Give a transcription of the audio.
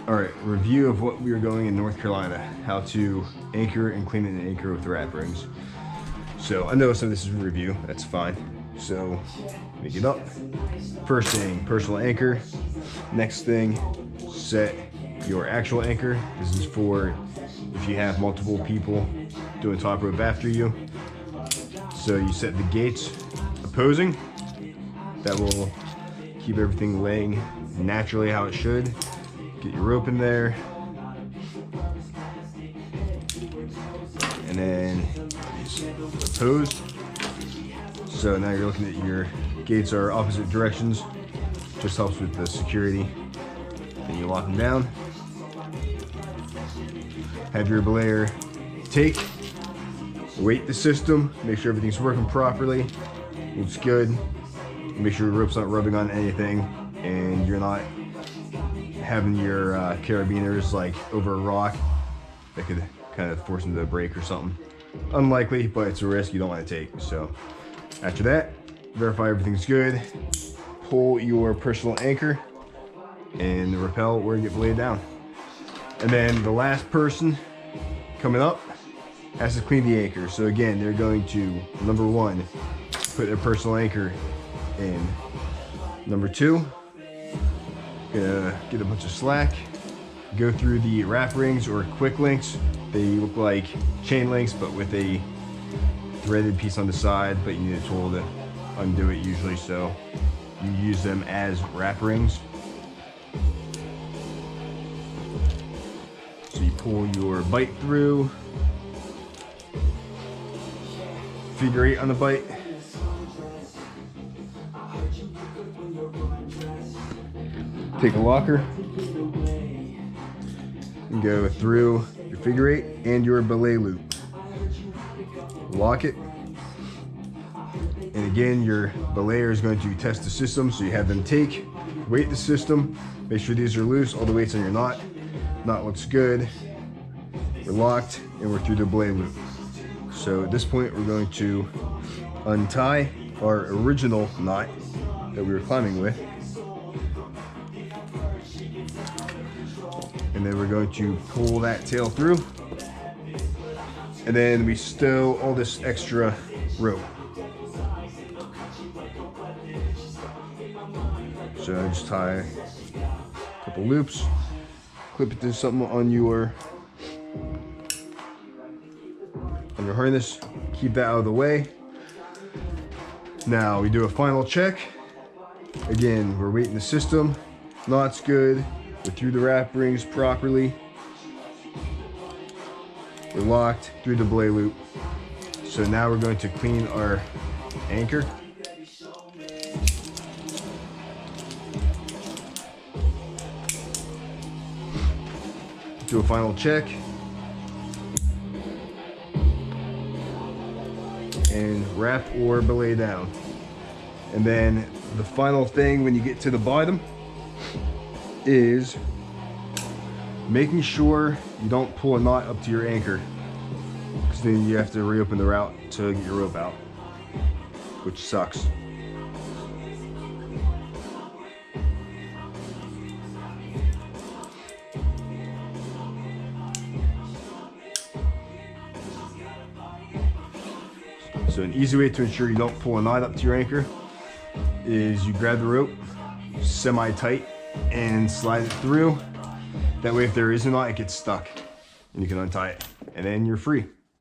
All right, review of what we were going in North Carolina, how to anchor and clean an anchor with wrap rings. So I know some of this is a review, that's fine. So make it up. First thing, personal anchor. Next thing, set your actual anchor. This is for if you have multiple people doing top rope after you. So you set the gates opposing. That will keep everything laying naturally how it should. Get your rope in there. And then opposed. So now you're looking at your gates are opposite directions. Just helps with the security. Then you lock them down. Have your belayer take. Weight the system. Make sure everything's working properly. Looks good. Make sure your rope's not rubbing on anything and you're not having your carabiners like over a rock that could kind of force them to break or something. Unlikely, but it's a risk you don't want to take. So after that, verify everything's good. Pull your personal anchor and rappel where you get laid down. And then the last person coming up has to clean the anchor. So again, they're going to, number one, put their personal anchor in. Number two, gonna get a bunch of slack, go through the wrap rings or quick links. They look like chain links but with a threaded piece on the side, but you need a tool to undo it usually, so you use them as wrap rings. So you pull your bite through, figure 8 on the bite. Take a locker and go through your figure 8 and your belay loop. Lock it. And again, your belayer is going to test the system, so you have them take, weight the system, make sure these are loose, all the weight's on your knot. Knot looks good. We're locked and we're through the belay loop. So at this point, we're going to untie our original knot that we were climbing with. And then we're going to pull that tail through. And then we stow all this extra rope. So I just tie a couple loops, clip it to something on your harness, keep that out of the way. Now we do a final check. Again, we're weighting the system, knot's good. We're through the wrap rings properly. We're locked through the belay loop. So now we're going to clean our anchor. Do a final check. And wrap or belay down. And then the final thing when you get to the bottom is making sure you don't pull a knot up to your anchor, because then you have to reopen the route to get your rope out, which sucks. So an easy way to ensure you don't pull a knot up to your anchor is you grab the rope semi-tight and slide it through. That way if there is a knot, it gets stuck and you can untie it and then you're free.